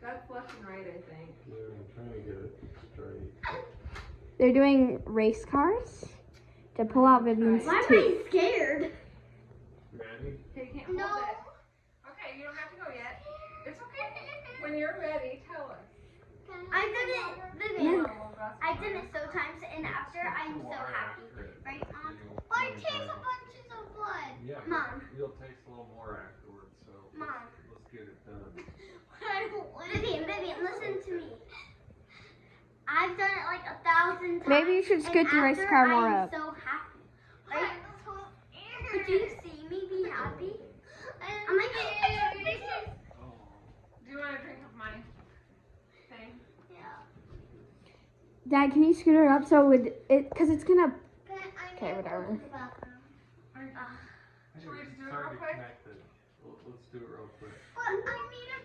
That's left and right, I think. Yeah, I'm trying to get it straight. They're doing race cars to pull out Vivian's Why am tooth. I scared? Ready? Okay, you can't hold it. Okay, you don't have to go yet. It's okay. When you're ready, tell us. I did it, Vivian. I did it so times, and after I'm so happy. Right, Mom? But I taste a bunch of blood. Yeah, Mom. You'll taste a little more afterwards, so Mom. let's get it done. Vivian, listen to me. I've done it like 1,000 times. Maybe you should scoot the race car more I'm up. so happy. Right? But do you see me be happy? I'm like, Oh. Do you want to drink of my thing? yeah. Dad, can you scoot it up so it because it's gonna. Okay, whatever. Should we just do it real Sorry to quick? connect it. Let's do it real quick. But I need a